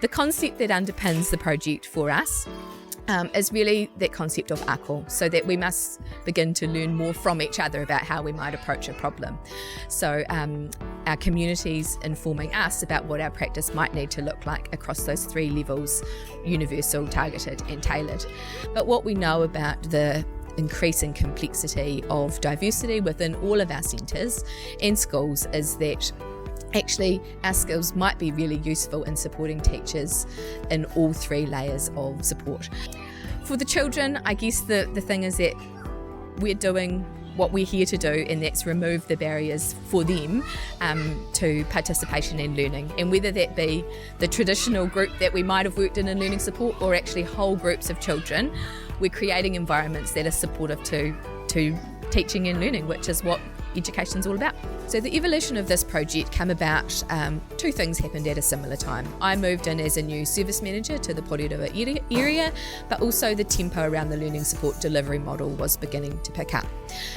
The concept that underpins the project for us is really that concept of ako, so that we must begin to learn more from each other about how we might approach a problem. So our community's informing us about what our practice might need to look like across those three levels: universal, targeted and tailored. But what we know about the increasing complexity of diversity within all of our centres and schools is that actually our skills might be really useful in supporting teachers in all three layers of support. For the children, I guess the thing is that we're doing what we're here to do, and that's remove the barriers for them to participation and learning. And whether that be the traditional group that we might have worked in learning support, or actually whole groups of children, we're creating environments that are supportive to teaching and learning, which is what education's all about. So the evolution of this project came about, two things happened at a similar time. I moved in as a new service manager to the Porirua area, but also the tempo around the learning support delivery model was beginning to pick up.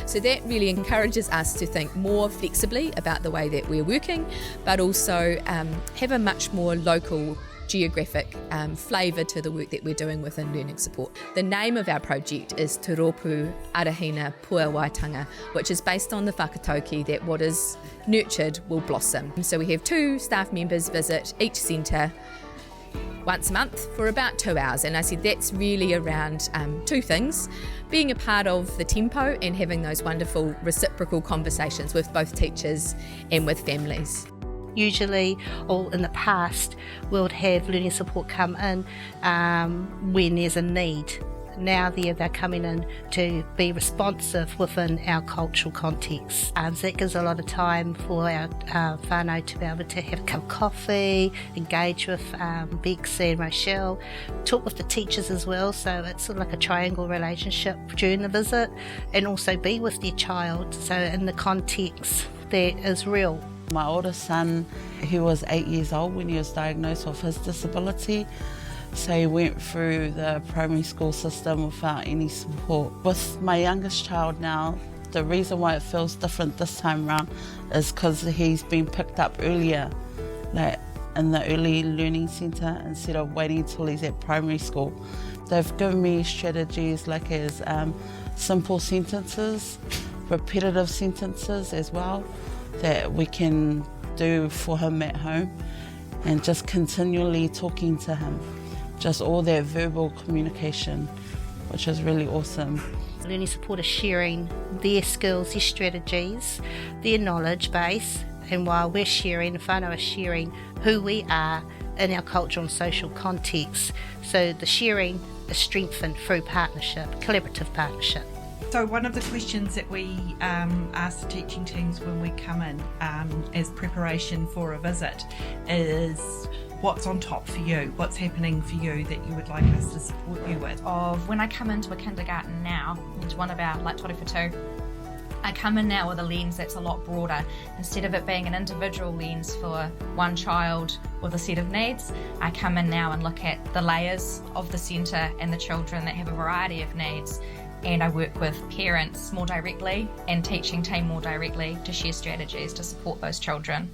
So that really encourages us to think more flexibly about the way that we're working, but also have a much more local geographic flavour to the work that we're doing within learning support. The name of our project is Te roopu, arahina, puawaitanga, which is based on the whakatauki that what is nurtured will blossom. So we have 2 staff members visit each centre once a month for about 2 hours, and I said that's really around 2 things: being a part of the tempo and having those wonderful reciprocal conversations with both teachers and with families. Usually, or in the past, we would have learning support come in when there's a need. Now they're coming in to be responsive within our cultural context. So that gives a lot of time for our whānau to be able to have a cup of coffee, engage with Bex and Rochelle, talk with the teachers as well. So it's sort of like a triangle relationship during the visit, and also be with their child. So in the context that is real. My oldest son, he was 8 years old when he was diagnosed with his disability. So he went through the primary school system without any support. With my youngest child now, the reason why it feels different this time around is because he's been picked up earlier, like in the early learning centre, instead of waiting until he's at primary school. They've given me strategies like as simple sentences, repetitive sentences as well, that we can do for him at home, and just continually talking to him, just all that verbal communication, which is really awesome. Learning support is sharing their skills, their strategies, their knowledge base, and while we're sharing, the whānau is sharing who we are in our cultural and social context. So the sharing is strengthened through partnership, collaborative partnership. So one of the questions that we ask the teaching teams when we come in as preparation for a visit is, what's on top for you? What's happening for you that you would like us to support you with? Of when I come into a kindergarten now, into one of our like Tori for Two, I come in now with a lens that's a lot broader. Instead of it being an individual lens for one child with a set of needs, I come in now and look at the layers of the centre and the children that have a variety of needs. And I work with parents more directly and teaching team more directly to share strategies to support those children.